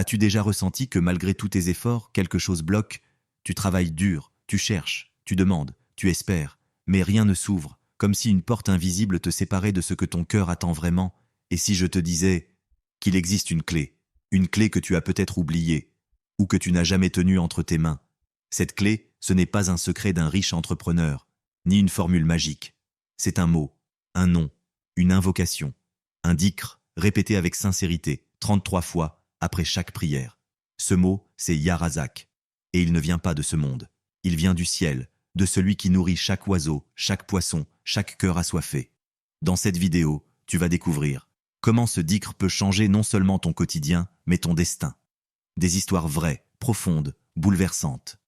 As-tu déjà ressenti que malgré tous tes efforts, quelque chose bloque? Tu travailles dur, tu cherches, tu demandes, tu espères, mais rien ne s'ouvre, comme si une porte invisible te séparait de ce que ton cœur attend vraiment. Et si je te disais qu'il existe une clé que tu as peut-être oubliée, ou que tu n'as jamais tenue entre tes mains? Cette clé, ce n'est pas un secret d'un riche entrepreneur, ni une formule magique. C'est un mot, un nom, une invocation, un dhikr répété avec sincérité, 33 fois, après chaque prière. Ce mot, c'est Ya Razak. Et il ne vient pas de ce monde. Il vient du ciel, de celui qui nourrit chaque oiseau, chaque poisson, chaque cœur assoiffé. Dans cette vidéo, tu vas découvrir comment ce dhikr peut changer non seulement ton quotidien, mais ton destin. Des histoires vraies, profondes, bouleversantes.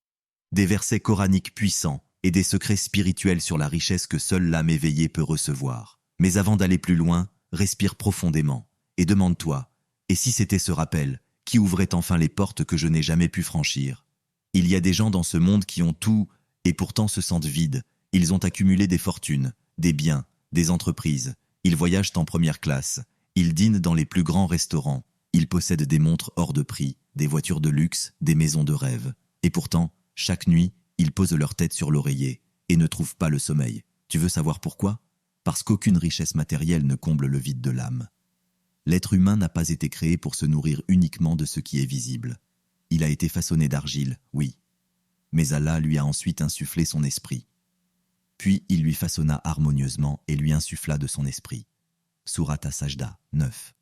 Des versets coraniques puissants et des secrets spirituels sur la richesse que seule l'âme éveillée peut recevoir. Mais avant d'aller plus loin, respire profondément et demande-toi, et si c'était ce rappel qui ouvrait enfin les portes que je n'ai jamais pu franchir? Il y a des gens dans ce monde qui ont tout et pourtant se sentent vides. Ils ont accumulé des fortunes, des biens, des entreprises. Ils voyagent en première classe. Ils dînent dans les plus grands restaurants. Ils possèdent des montres hors de prix, des voitures de luxe, des maisons de rêve. Et pourtant, chaque nuit, ils posent leur tête sur l'oreiller et ne trouvent pas le sommeil. Tu veux savoir pourquoi? Parce qu'aucune richesse matérielle ne comble le vide de l'âme. L'être humain n'a pas été créé pour se nourrir uniquement de ce qui est visible. Il a été façonné d'argile, oui. Mais Allah lui a ensuite insufflé son esprit. Puis il lui façonna harmonieusement et lui insuffla de son esprit. Sourate As-Sajda 9.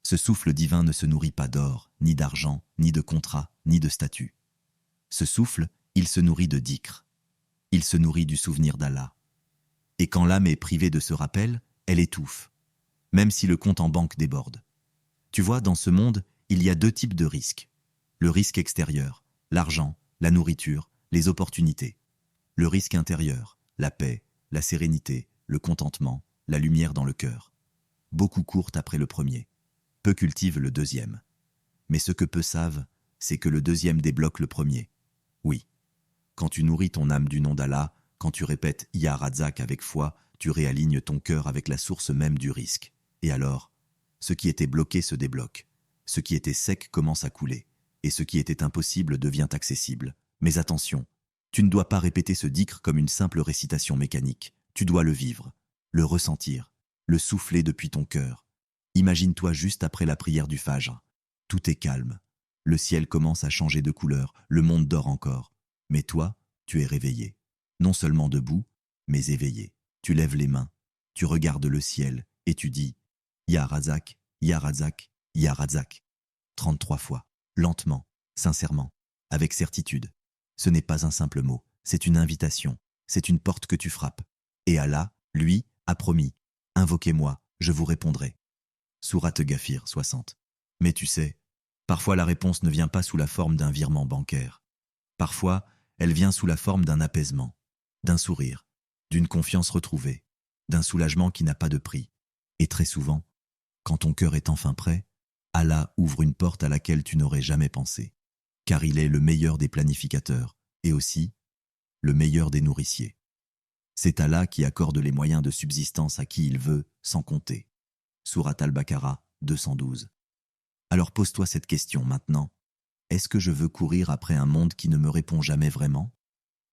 Ce souffle divin ne se nourrit pas d'or, ni d'argent, ni de contrats, ni de statuts. Ce souffle, il se nourrit de dhikr. Il se nourrit du souvenir d'Allah. Et quand l'âme est privée de ce rappel, elle étouffe, même si le compte en banque déborde. Tu vois, dans ce monde, il y a deux types de risques. Le risque extérieur, l'argent, la nourriture, les opportunités. Le risque intérieur, la paix, la sérénité, le contentement, la lumière dans le cœur. Beaucoup courent après le premier. Peu cultivent le deuxième. Mais ce que peu savent, c'est que le deuxième débloque le premier. Oui. Quand tu nourris ton âme du nom d'Allah, quand tu répètes Ya Razak avec foi, tu réalignes ton cœur avec la source même du risque. Et alors, ce qui était bloqué se débloque. Ce qui était sec commence à couler. Et ce qui était impossible devient accessible. Mais attention, tu ne dois pas répéter ce dhikr comme une simple récitation mécanique. Tu dois le vivre, le ressentir, le souffler depuis ton cœur. Imagine-toi juste après la prière du Fajr. Tout est calme. Le ciel commence à changer de couleur, le monde dort encore. Mais toi, tu es réveillé. Non seulement debout, mais éveillé. Tu lèves les mains, tu regardes le ciel et tu dis Ya Razak, Ya Razak, Ya Razak. 33 fois, lentement, sincèrement, avec certitude. Ce n'est pas un simple mot, c'est une invitation, c'est une porte que tu frappes. Et Allah, lui, a promis Invoquez-moi, je vous répondrai. Sourate Ghafir 60. Mais tu sais, parfois la réponse ne vient pas sous la forme d'un virement bancaire. Parfois, elle vient sous la forme d'un apaisement, d'un sourire, d'une confiance retrouvée, d'un soulagement qui n'a pas de prix. Et très souvent, quand ton cœur est enfin prêt, Allah ouvre une porte à laquelle tu n'aurais jamais pensé, car il est le meilleur des planificateurs et aussi le meilleur des nourriciers. C'est Allah qui accorde les moyens de subsistance à qui il veut, sans compter. Sourate Al-Baqarah 212. Alors pose-toi cette question maintenant. Est-ce que je veux courir après un monde qui ne me répond jamais vraiment?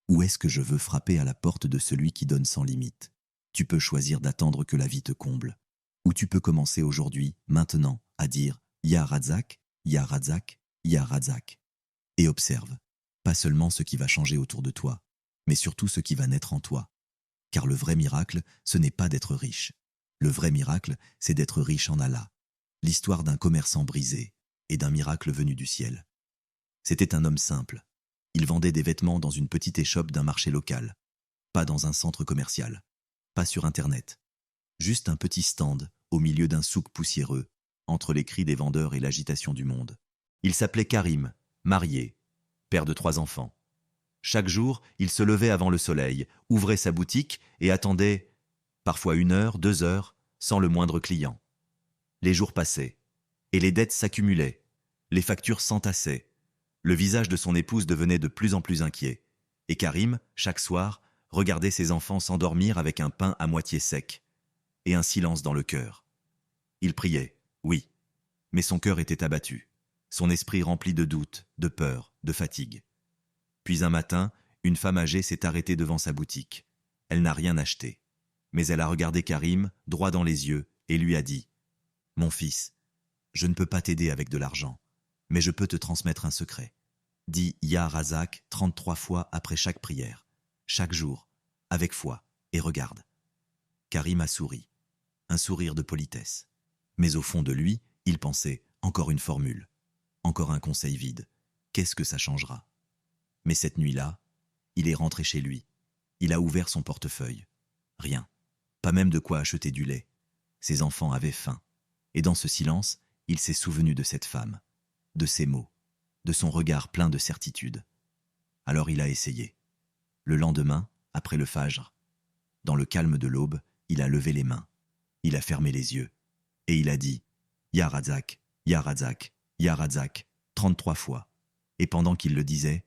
Ou est-ce que je veux frapper à la porte de celui qui donne sans limite? Tu peux choisir d'attendre que la vie te comble. Ou tu peux commencer aujourd'hui, maintenant, à dire Ya Razak, Ya Razak, Ya Razak. Et observe, pas seulement ce qui va changer autour de toi, mais surtout ce qui va naître en toi. Car le vrai miracle, ce n'est pas d'être riche. Le vrai miracle, c'est d'être riche en Allah. L'histoire d'un commerçant brisé et d'un miracle venu du ciel. C'était un homme simple. Il vendait des vêtements dans une petite échoppe d'un marché local. Pas dans un centre commercial. Pas sur Internet. Juste un petit stand au milieu d'un souk poussiéreux, entre les cris des vendeurs et l'agitation du monde. Il s'appelait Karim, marié, père de 3 enfants. Chaque jour, il se levait avant le soleil, ouvrait sa boutique et attendait, parfois 1 heure, 2 heures, sans le moindre client. Les jours passaient, et les dettes s'accumulaient, les factures s'entassaient. Le visage de son épouse devenait de plus en plus inquiet, et Karim, chaque soir, regardait ses enfants s'endormir avec un pain à moitié sec, et un silence dans le cœur. Il priait, oui, mais son cœur était abattu. son esprit rempli de doutes, de peur, de fatigue. Puis un matin, une femme âgée s'est arrêtée devant sa boutique. Elle n'a rien acheté. Mais elle a regardé Karim droit dans les yeux et lui a dit « Mon fils, je ne peux pas t'aider avec de l'argent, mais je peux te transmettre un secret. Dis Ya Razak 33 fois après chaque prière, chaque jour, avec foi, et regarde. » Karim a souri, un sourire de politesse. Mais au fond de lui, il pensait encore une formule, encore un conseil vide. Qu'est-ce que ça changera? Mais cette nuit-là, il est rentré chez lui. Il a ouvert son portefeuille. Rien. Pas même de quoi acheter du lait. Ses enfants avaient faim. Et dans ce silence, il s'est souvenu de cette femme, de ses mots, de son regard plein de certitude. Alors il a essayé. Le lendemain, après le fajr, dans le calme de l'aube, il a levé les mains. Il a fermé les yeux. Et il a dit « Ya Razak, Ya Razak, Ya Razak » 33 fois. Et pendant qu'il le disait,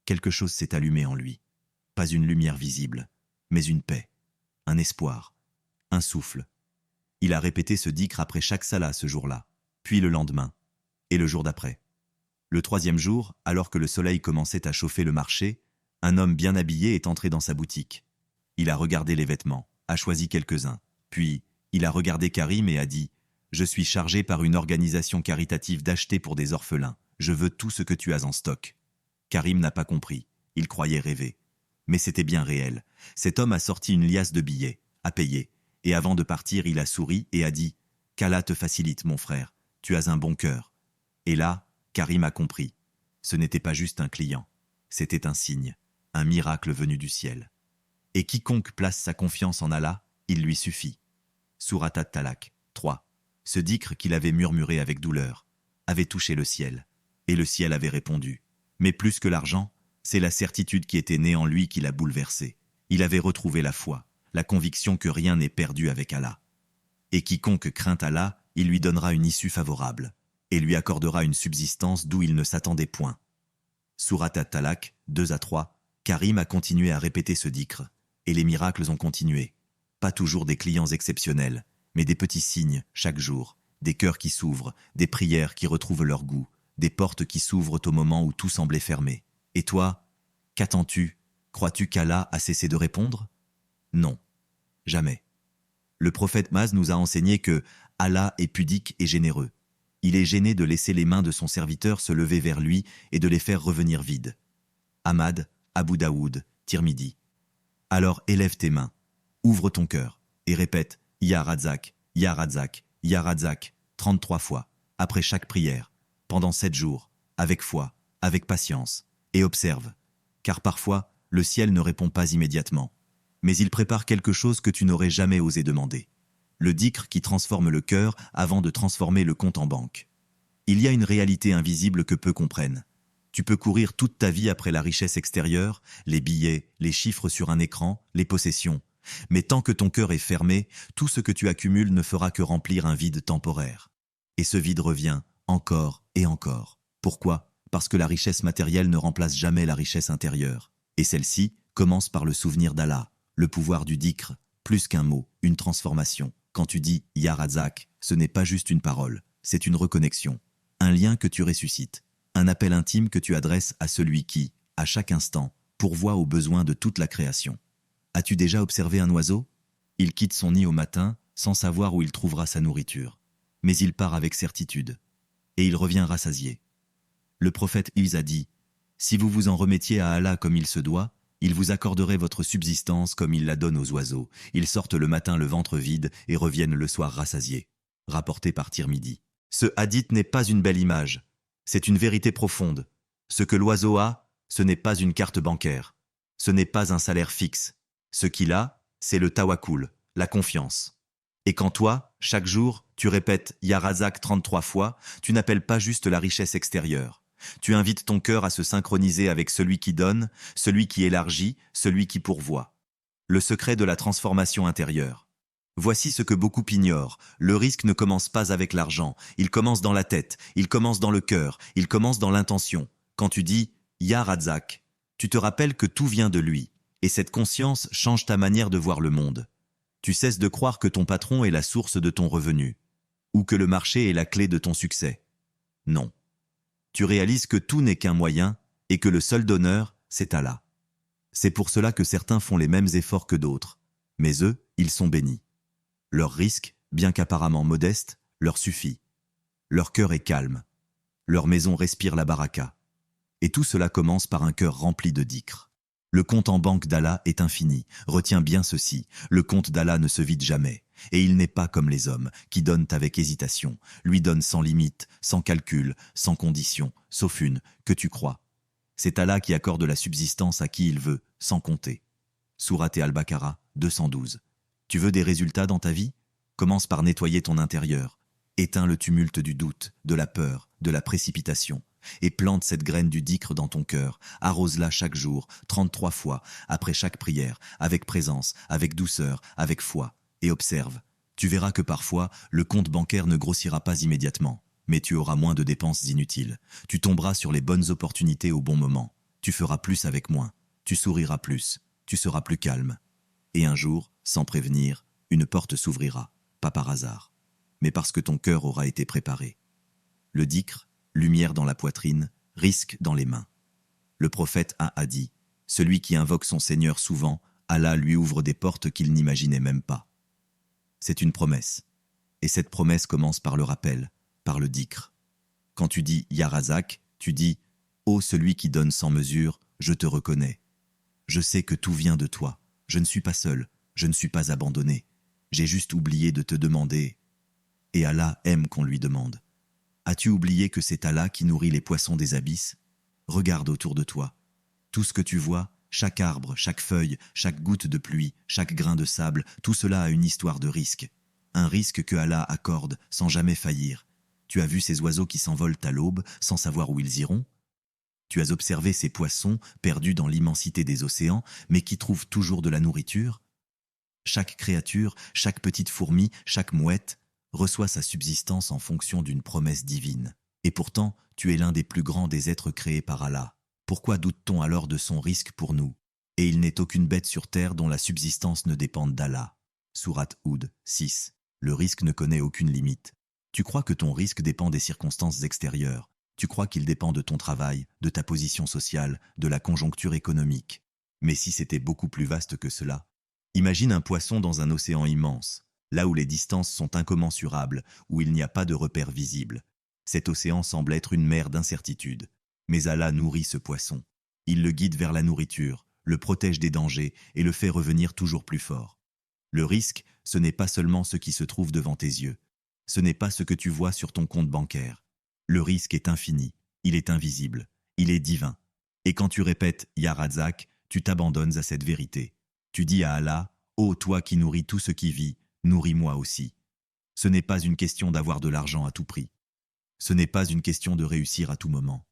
quelque chose s'est allumé en lui. Pas une lumière visible, mais une paix, un espoir, un souffle. Il a répété ce dhikr après chaque salat ce jour-là, puis le lendemain, et le jour d'après. Le 3e jour, alors que le soleil commençait à chauffer le marché, un homme bien habillé est entré dans sa boutique. Il a regardé les vêtements, a choisi quelques-uns, puis il a regardé Karim et a dit « Je suis chargé par une organisation caritative d'acheter pour des orphelins. Je veux tout ce que tu as en stock. » Karim n'a pas compris, il croyait rêver. Mais c'était bien réel. Cet homme a sorti une liasse de billets, a payé, et avant de partir, il a souri et a dit « Qu'Allah te facilite, mon frère, tu as un bon cœur. » Et là, Karim a compris. Ce n'était pas juste un client, c'était un signe, un miracle venu du ciel. Et quiconque place sa confiance en Allah, il lui suffit. Sourate At-Talaq 3. Ce dhikr qu'il avait murmuré avec douleur avait touché le ciel, et le ciel avait répondu. Mais plus que l'argent, c'est la certitude qui était née en lui qui l'a bouleversé. Il avait retrouvé la foi, la conviction que rien n'est perdu avec Allah. Et quiconque craint Allah, il lui donnera une issue favorable, et lui accordera une subsistance d'où il ne s'attendait point. Sourate At-Talaq 2 à 3, Karim a continué à répéter ce dhikr, et les miracles ont continué. Pas toujours des clients exceptionnels, mais des petits signes chaque jour, des cœurs qui s'ouvrent, des prières qui retrouvent leur goût, des portes qui s'ouvrent au moment où tout semblait fermé. Et toi, qu'attends-tu? Crois-tu qu'Allah a cessé de répondre? Non, jamais. Le prophète Maz nous a enseigné que Allah est pudique et généreux. Il est gêné de laisser les mains de son serviteur se lever vers lui et de les faire revenir vides. Ahmad, Abu Daoud, Tirmidhi. Alors élève tes mains, ouvre ton cœur et répète Ya Razak, Ya Razak, Ya Razak 33 fois, après chaque prière, pendant 7 jours, avec foi, avec patience, et observe, car parfois, le ciel ne répond pas immédiatement, mais il prépare quelque chose que tu n'aurais jamais osé demander. Le dhikr qui transforme le cœur avant de transformer le compte en banque. Il y a une réalité invisible que peu comprennent. Tu peux courir toute ta vie après la richesse extérieure, les billets, les chiffres sur un écran, les possessions. Mais tant que ton cœur est fermé, tout ce que tu accumules ne fera que remplir un vide temporaire. Et ce vide revient, encore et encore. Pourquoi? Parce que la richesse matérielle ne remplace jamais la richesse intérieure. Et celle-ci commence par le souvenir d'Allah, le pouvoir du dhikr, plus qu'un mot, une transformation. Quand tu dis « Ya Razak », ce n'est pas juste une parole, c'est une reconnexion, un lien que tu ressuscites, un appel intime que tu adresses à celui qui, à chaque instant, pourvoit aux besoins de toute la création. As-tu déjà observé un oiseau? Il quitte son nid au matin sans savoir où il trouvera sa nourriture. Mais il part avec certitude. Et il revient rassasié. Le prophète Isa a dit « Si vous vous en remettiez à Allah comme il se doit, il vous accorderait votre subsistance comme il la donne aux oiseaux. Ils sortent le matin le ventre vide et reviennent le soir rassasiés. » Rapporté par Tirmidhi. Ce hadith n'est pas une belle image. C'est une vérité profonde. Ce que l'oiseau a, ce n'est pas une carte bancaire. Ce n'est pas un salaire fixe. Ce qu'il a, c'est le tawakkul, la confiance. Et quand toi, chaque jour, tu répètes Ya Razak 33 fois, tu n'appelles pas juste la richesse extérieure. Tu invites ton cœur à se synchroniser avec celui qui donne, celui qui élargit, celui qui pourvoit. Le secret de la transformation intérieure. Voici ce que beaucoup ignorent. Le risque ne commence pas avec l'argent. Il commence dans la tête, il commence dans le cœur, il commence dans l'intention. Quand tu dis Ya Razak, tu te rappelles que tout vient de lui. Et cette conscience change ta manière de voir le monde. Tu cesses de croire que ton patron est la source de ton revenu, ou que le marché est la clé de ton succès. Non. tu réalises que tout n'est qu'un moyen et que le seul donneur, c'est Allah. C'est pour cela que certains font les mêmes efforts que d'autres, mais eux, ils sont bénis. Leur risque, bien qu'apparemment modeste, leur suffit. Leur cœur est calme. Leur maison respire la baraka. Et tout cela commence par un cœur rempli de dhikr. Le compte en banque d'Allah est infini. Retiens bien ceci, le compte d'Allah ne se vide jamais. Et il n'est pas comme les hommes, qui donnent avec hésitation, lui donnent sans limite, sans calcul, sans condition, sauf une, que tu crois. C'est Allah qui accorde la subsistance à qui il veut, sans compter. Sourate Al-Baqarah 212. Tu veux des résultats dans ta vie? Commence par nettoyer ton intérieur. Éteins le tumulte du doute, de la peur, de la précipitation. Et plante cette graine du dhikr dans ton cœur. Arrose-la chaque jour, 33 fois, après chaque prière, avec présence, avec douceur, avec foi. Et observe. Tu verras que parfois, le compte bancaire ne grossira pas immédiatement. Mais tu auras moins de dépenses inutiles. Tu tomberas sur les bonnes opportunités au bon moment. Tu feras plus avec moins. Tu souriras plus. Tu seras plus calme. Et un jour, sans prévenir, une porte s'ouvrira. Pas par hasard, mais parce que ton cœur aura été préparé. Le dhikr, lumière dans la poitrine, risque dans les mains. Le prophète a dit, celui qui invoque son Seigneur souvent, Allah lui ouvre des portes qu'il n'imaginait même pas. C'est une promesse. Et cette promesse commence par le rappel, par le dhikr. Quand tu dis Ya Razak, tu dis Ô celui qui donne sans mesure, je te reconnais. Je sais que tout vient de toi. Je ne suis pas seul, je ne suis pas abandonné. J'ai juste oublié de te demander. Et Allah aime qu'on lui demande. As-tu oublié que c'est Allah qui nourrit les poissons des abysses? Regarde autour de toi. Tout ce que tu vois, chaque arbre, chaque feuille, chaque goutte de pluie, chaque grain de sable, tout cela a une histoire de risque. Un risque que Allah accorde sans jamais faillir. Tu as vu ces oiseaux qui s'envolent à l'aube sans savoir où ils iront? Tu as observé ces poissons perdus dans l'immensité des océans, mais qui trouvent toujours de la nourriture? Chaque créature, chaque petite fourmi, chaque mouette reçoit sa subsistance en fonction d'une promesse divine. Et pourtant, tu es l'un des plus grands des êtres créés par Allah. Pourquoi doute-t-on alors de son risque pour nous? Et il n'est aucune bête sur terre dont la subsistance ne dépende d'Allah. Sourate Hud 6. Le risque ne connaît aucune limite. Tu crois que ton risque dépend des circonstances extérieures. Tu crois qu'il dépend de ton travail, de ta position sociale, de la conjoncture économique. Mais si c'était beaucoup plus vaste que cela? Imagine un poisson dans un océan immense, là où les distances sont incommensurables, où il n'y a pas de repères visibles. Cet océan semble être une mer d'incertitude. Mais Allah nourrit ce poisson. Il le guide vers la nourriture, le protège des dangers et le fait revenir toujours plus fort. Le risque, ce n'est pas seulement ce qui se trouve devant tes yeux. Ce n'est pas ce que tu vois sur ton compte bancaire. Le risque est infini, il est invisible, il est divin. Et quand tu répètes « Ya Razak », tu t'abandonnes à cette vérité. Tu dis à Allah « Ô toi qui nourris tout ce qui vit, nourris-moi aussi ». Ce n'est pas une question d'avoir de l'argent à tout prix. Ce n'est pas une question de réussir à tout moment.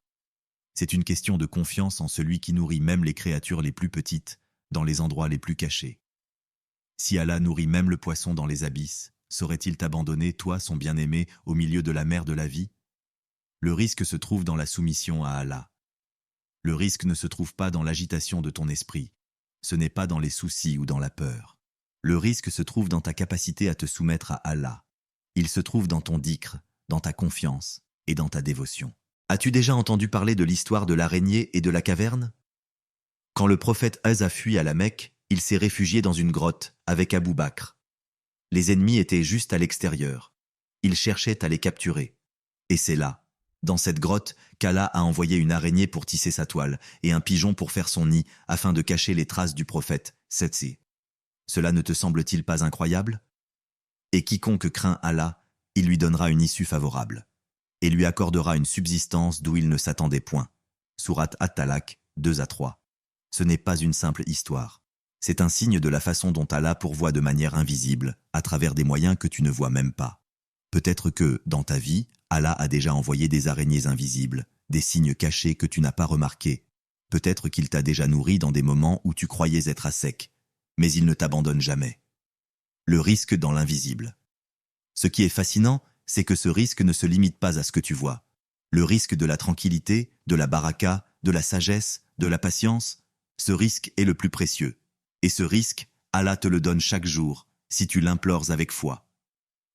C'est une question de confiance en celui qui nourrit même les créatures les plus petites, dans les endroits les plus cachés. Si Allah nourrit même le poisson dans les abysses, saurait-il t'abandonner, toi, son bien-aimé, au milieu de la mer de la vie? Le risque se trouve dans la soumission à Allah. Le risque ne se trouve pas dans l'agitation de ton esprit. Ce n'est pas dans les soucis ou dans la peur. Le risque se trouve dans ta capacité à te soumettre à Allah. Il se trouve dans ton dhikr, dans ta confiance et dans ta dévotion. As-tu déjà entendu parler de l'histoire de l'araignée et de la caverne? Quand le prophète Az a fui à la Mecque, il s'est réfugié dans une grotte avec Abou Bakr. Les ennemis étaient juste à l'extérieur. Ils cherchaient à les capturer. Et c'est là, dans cette grotte, qu'Allah a envoyé une araignée pour tisser sa toile et un pigeon pour faire son nid afin de cacher les traces du prophète, Setsi. Cela ne te semble-t-il pas incroyable? Et quiconque craint Allah, il lui donnera une issue favorable et lui accordera une subsistance d'où il ne s'attendait point. Sourate At-Talaq 2-3. Ce n'est pas une simple histoire. C'est un signe de la façon dont Allah pourvoit de manière invisible, à travers des moyens que tu ne vois même pas. Peut-être que, dans ta vie, Allah a déjà envoyé des araignées invisibles, des signes cachés que tu n'as pas remarqués. Peut-être qu'il t'a déjà nourri dans des moments où tu croyais être à sec, mais il ne t'abandonne jamais. Le risque dans l'invisible. Ce qui est fascinant, c'est que ce risque ne se limite pas à ce que tu vois. Le risque de la tranquillité, de la baraka, de la sagesse, de la patience, ce risque est le plus précieux. Et ce risque, Allah te le donne chaque jour, si tu l'implores avec foi.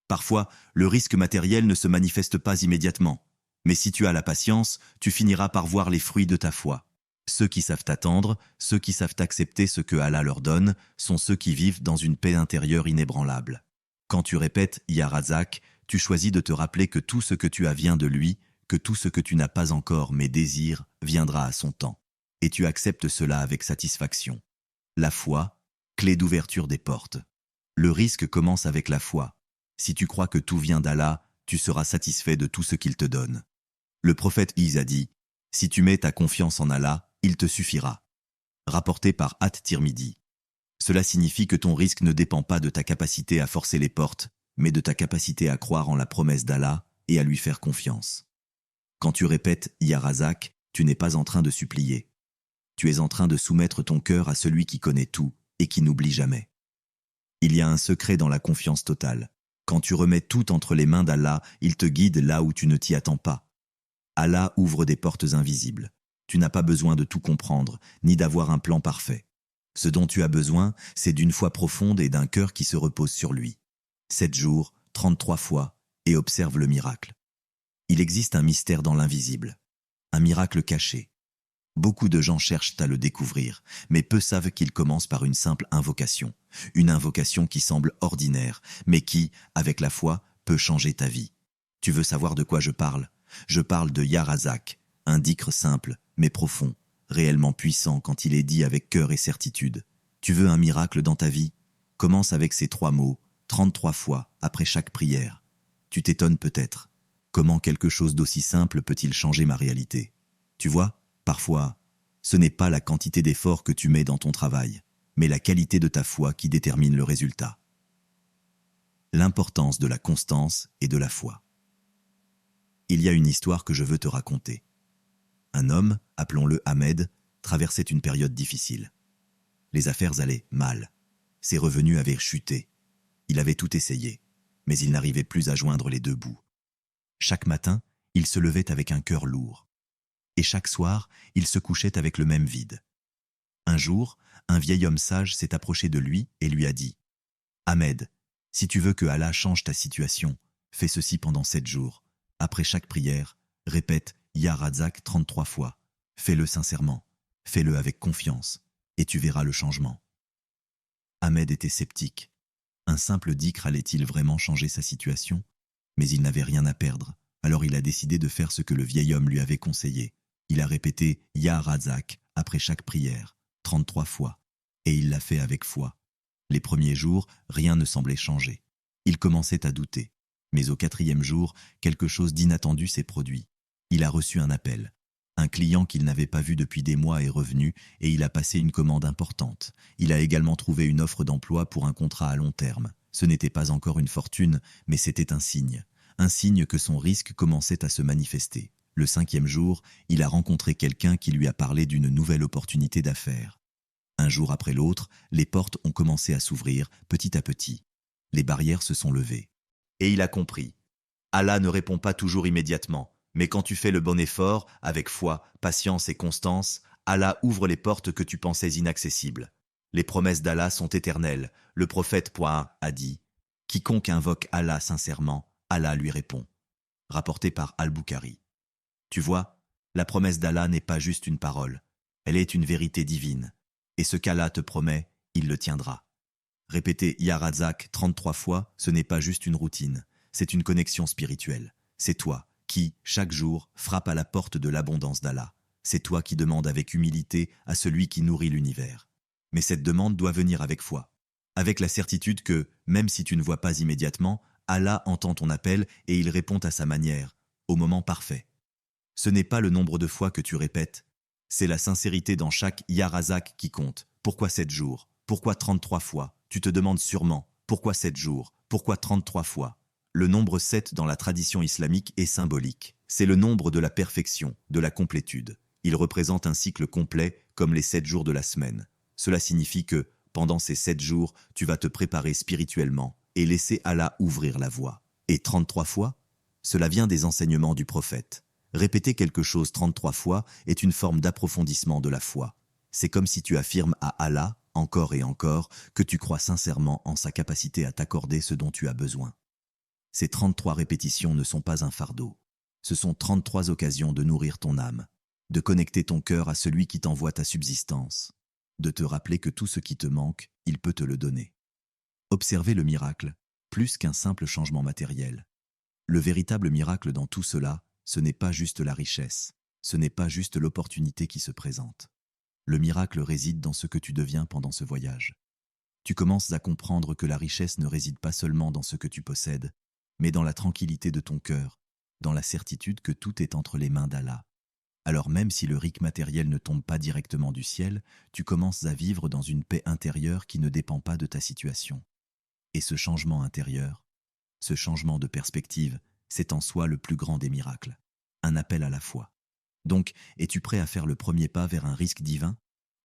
Parfois, le risque matériel ne se manifeste pas immédiatement, Mais si tu as la patience, tu finiras par voir les fruits de ta foi. Ceux qui savent attendre, ceux qui savent accepter ce que Allah leur donne, sont ceux qui vivent dans une paix intérieure inébranlable. Quand tu répètes Ya Razak, tu choisis de te rappeler que tout ce que tu as vient de lui, que tout ce que tu n'as pas encore mais désires viendra à son temps. Et tu acceptes cela avec satisfaction. La foi, clé d'ouverture des portes. Le risque commence avec la foi. Si tu crois que tout vient d'Allah, tu seras satisfait de tout ce qu'il te donne. Le prophète Isa dit « Si tu mets ta confiance en Allah, il te suffira ». Rapporté par At-Tirmidhi. Cela signifie que ton risque ne dépend pas de ta capacité à forcer les portes, mais de ta capacité à croire en la promesse d'Allah et à lui faire confiance. Quand tu répètes « Ya Razak », tu n'es pas en train de supplier. Tu es en train de soumettre ton cœur à celui qui connaît tout et qui n'oublie jamais. Il y a un secret dans la confiance totale. Quand tu remets tout entre les mains d'Allah, il te guide là où tu ne t'y attends pas. Allah ouvre des portes invisibles. Tu n'as pas besoin de tout comprendre, ni d'avoir un plan parfait. Ce dont tu as besoin, c'est d'une foi profonde et d'un cœur qui se repose sur lui. 7 jours, 33 fois, et observe le miracle. Il existe un mystère dans l'invisible, un miracle caché. Beaucoup de gens cherchent à le découvrir, mais peu savent qu'il commence par une simple invocation. Une invocation qui semble ordinaire, mais qui, avec la foi, peut changer ta vie. Tu veux savoir de quoi je parle ? Je parle de Ya Razak, un dhikr simple, mais profond, réellement puissant quand il est dit avec cœur et certitude. Tu veux un miracle dans ta vie ? Commence avec ces 3 mots, 33 fois, après chaque prière. Tu t'étonnes peut-être. Comment quelque chose d'aussi simple peut-il changer ma réalité ? Tu vois ? Parfois, ce n'est pas la quantité d'efforts que tu mets dans ton travail, mais la qualité de ta foi qui détermine le résultat. L'importance de la constance et de la foi. Il y a une histoire que je veux te raconter. Un homme, appelons-le Ahmed, traversait une période difficile. Les affaires allaient mal. Ses revenus avaient chuté. Il avait tout essayé, mais il n'arrivait plus à joindre les 2 bouts. Chaque matin, il se levait avec un cœur lourd. Et chaque soir, il se couchait avec le même vide. Un jour, un vieil homme sage s'est approché de lui et lui a dit « Ahmed, si tu veux que Allah change ta situation, fais ceci pendant 7 jours. Après chaque prière, répète Ya Razak 33 fois. Fais-le sincèrement, fais-le avec confiance, et tu verras le changement. » Ahmed était sceptique. Un simple dhikr allait-il vraiment changer sa situation ? Mais il n'avait rien à perdre, alors il a décidé de faire ce que le vieil homme lui avait conseillé. Il a répété « Ya Razak » après chaque prière, 33 fois, et il l'a fait avec foi. Les premiers jours, rien ne semblait changer. Il commençait à douter. Mais au 4e jour, quelque chose d'inattendu s'est produit. Il a reçu un appel. Un client qu'il n'avait pas vu depuis des mois est revenu et il a passé une commande importante. Il a également trouvé une offre d'emploi pour un contrat à long terme. Ce n'était pas encore une fortune, mais c'était un signe que son risque commençait à se manifester. Le 5e jour, il a rencontré quelqu'un qui lui a parlé d'une nouvelle opportunité d'affaires. Un jour après l'autre, les portes ont commencé à s'ouvrir petit à petit. Les barrières se sont levées. Et il a compris. Allah ne répond pas toujours immédiatement, mais quand tu fais le bon effort, avec foi, patience et constance, Allah ouvre les portes que tu pensais inaccessibles. Les promesses d'Allah sont éternelles. Le prophète a dit « Quiconque invoque Allah sincèrement, Allah lui répond » rapporté par Al-Bukhari. Tu vois, la promesse d'Allah n'est pas juste une parole, elle est une vérité divine. Et ce qu'Allah te promet, il le tiendra. Répéter Ya Razak 33 fois, ce n'est pas juste une routine, c'est une connexion spirituelle. C'est toi qui, chaque jour, frappe à la porte de l'abondance d'Allah. C'est toi qui demandes avec humilité à celui qui nourrit l'univers. Mais cette demande doit venir avec foi, avec la certitude que, même si tu ne vois pas immédiatement, Allah entend ton appel et il répond à sa manière, au moment parfait. Ce n'est pas le nombre de fois que tu répètes, c'est la sincérité dans chaque Ya Razak qui compte. Pourquoi 7 jours ? Pourquoi 33 fois ? Tu te demandes sûrement, pourquoi 7 jours ? Pourquoi 33 fois ? Le nombre 7 dans la tradition islamique est symbolique. C'est le nombre de la perfection, de la complétude. Il représente un cycle complet comme les 7 jours de la semaine. Cela signifie que, pendant ces 7 jours, tu vas te préparer spirituellement et laisser Allah ouvrir la voie. Et 33 fois ? Cela vient des enseignements du prophète. Répéter quelque chose 33 fois est une forme d'approfondissement de la foi. C'est comme si tu affirmes à Allah, encore et encore, que tu crois sincèrement en sa capacité à t'accorder ce dont tu as besoin. Ces 33 répétitions ne sont pas un fardeau. Ce sont 33 occasions de nourrir ton âme, de connecter ton cœur à celui qui t'envoie ta subsistance, de te rappeler que tout ce qui te manque, il peut te le donner. Observez le miracle, plus qu'un simple changement matériel. Le véritable miracle dans tout cela, ce n'est pas juste la richesse, ce n'est pas juste l'opportunité qui se présente. Le miracle réside dans ce que tu deviens pendant ce voyage. Tu commences à comprendre que la richesse ne réside pas seulement dans ce que tu possèdes, mais dans la tranquillité de ton cœur, dans la certitude que tout est entre les mains d'Allah. Alors même si le ric matériel ne tombe pas directement du ciel, tu commences à vivre dans une paix intérieure qui ne dépend pas de ta situation. Et ce changement intérieur, ce changement de perspective, c'est en soi le plus grand des miracles. Un appel à la foi. Donc, es-tu prêt à faire le premier pas vers un risque divin?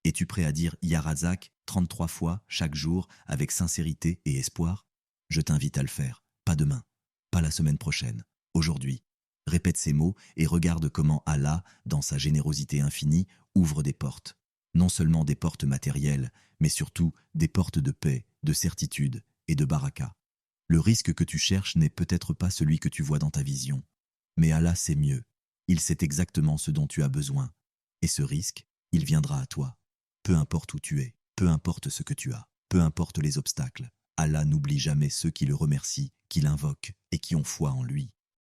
Es-tu prêt à dire Ya Razak 33 fois chaque jour avec sincérité et espoir? Je t'invite à le faire, pas demain, pas la semaine prochaine, aujourd'hui. Répète ces mots et regarde comment Allah, dans sa générosité infinie, ouvre des portes. Non seulement des portes matérielles, mais surtout des portes de paix, de certitude et de baraka. Le risque que tu cherches n'est peut-être pas celui que tu vois dans ta vision. Mais Allah sait mieux. Il sait exactement ce dont tu as besoin. Et ce risque, il viendra à toi. Peu importe où tu es, peu importe ce que tu as, peu importe les obstacles, Allah n'oublie jamais ceux qui le remercient, qui l'invoquent et qui ont foi en lui.